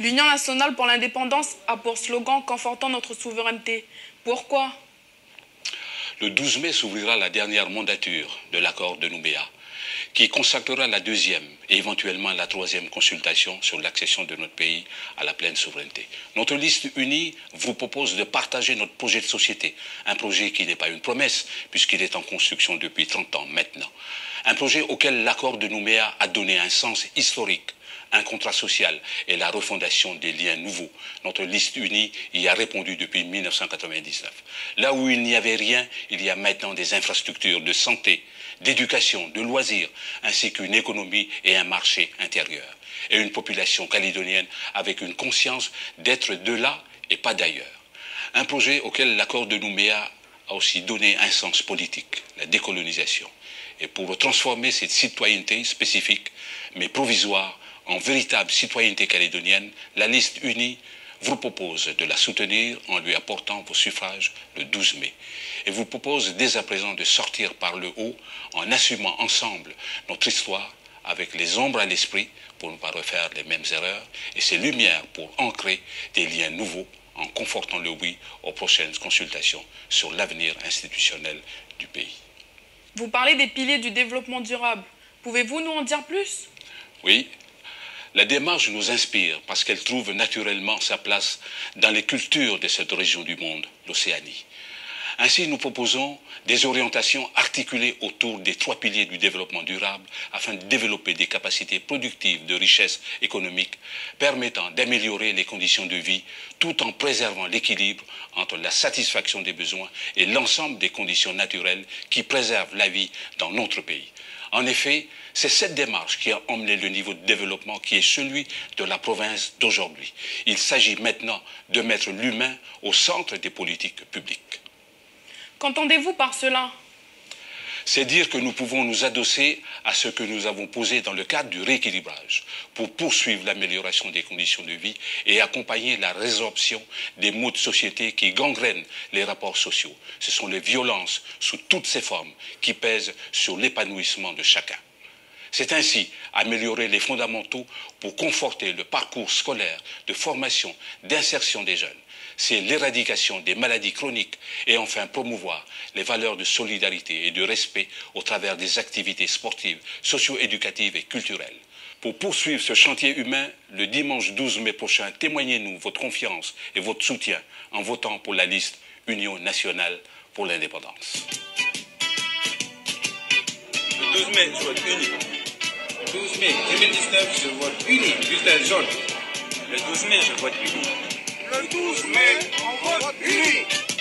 L'Union nationale pour l'indépendance a pour slogan « Confortant notre souveraineté ». Pourquoi? Le 12 mai s'ouvrira la dernière mandature de l'accord de Nouméa, qui consacrera la deuxième et éventuellement la troisième consultation sur l'accession de notre pays à la pleine souveraineté. Notre liste unie vous propose de partager notre projet de société, un projet qui n'est pas une promesse puisqu'il est en construction depuis 30 ans maintenant. Un projet auquel l'accord de Nouméa a donné un sens historique, un contrat social et la refondation des liens nouveaux. Notre liste unie y a répondu depuis 1999. Là où il n'y avait rien, il y a maintenant des infrastructures de santé, d'éducation, de loisirs, ainsi qu'une économie et un marché intérieur. Et une population calédonienne avec une conscience d'être de là et pas d'ailleurs. Un projet auquel l'accord de Nouméa a aussi donné un sens politique, la décolonisation. Et pour transformer cette citoyenneté spécifique, mais provisoire, en véritable citoyenneté calédonienne, la liste unie vous propose de la soutenir en lui apportant vos suffrages le 12 mai. Et vous propose dès à présent de sortir par le haut en assumant ensemble notre histoire avec les ombres à l'esprit pour ne pas refaire les mêmes erreurs et ces lumières pour ancrer des liens nouveaux en confortant le oui aux prochaines consultations sur l'avenir institutionnel du pays. Vous parlez des piliers du développement durable. Pouvez-vous nous en dire plus? Oui. La démarche nous inspire parce qu'elle trouve naturellement sa place dans les cultures de cette région du monde, l'Océanie. Ainsi, nous proposons des orientations articulées autour des 3 piliers du développement durable afin de développer des capacités productives de richesse économique permettant d'améliorer les conditions de vie tout en préservant l'équilibre entre la satisfaction des besoins et l'ensemble des conditions naturelles qui préservent la vie dans notre pays. En effet, c'est cette démarche qui a emmené le niveau de développement qui est celui de la province d'aujourd'hui. Il s'agit maintenant de mettre l'humain au centre des politiques publiques. Qu'entendez-vous par cela? C'est dire que nous pouvons nous adosser à ce que nous avons posé dans le cadre du rééquilibrage pour poursuivre l'amélioration des conditions de vie et accompagner la résorption des maux de société qui gangrènent les rapports sociaux. Ce sont les violences sous toutes ces formes qui pèsent sur l'épanouissement de chacun. C'est ainsi améliorer les fondamentaux pour conforter le parcours scolaire, de formation, d'insertion des jeunes. C'est l'éradication des maladies chroniques et enfin promouvoir les valeurs de solidarité et de respect au travers des activités sportives, socio-éducatives et culturelles. Pour poursuivre ce chantier humain, le dimanche 12 mai prochain, témoignez-nous votre confiance et votre soutien en votant pour la liste Union nationale pour l'indépendance. Le 12 mai, je vote uni. Le 12 mai 2019, je vote uni. Bulletin jaune. Le 12 mai, je vote uni. Le 12 mai, on vote uni.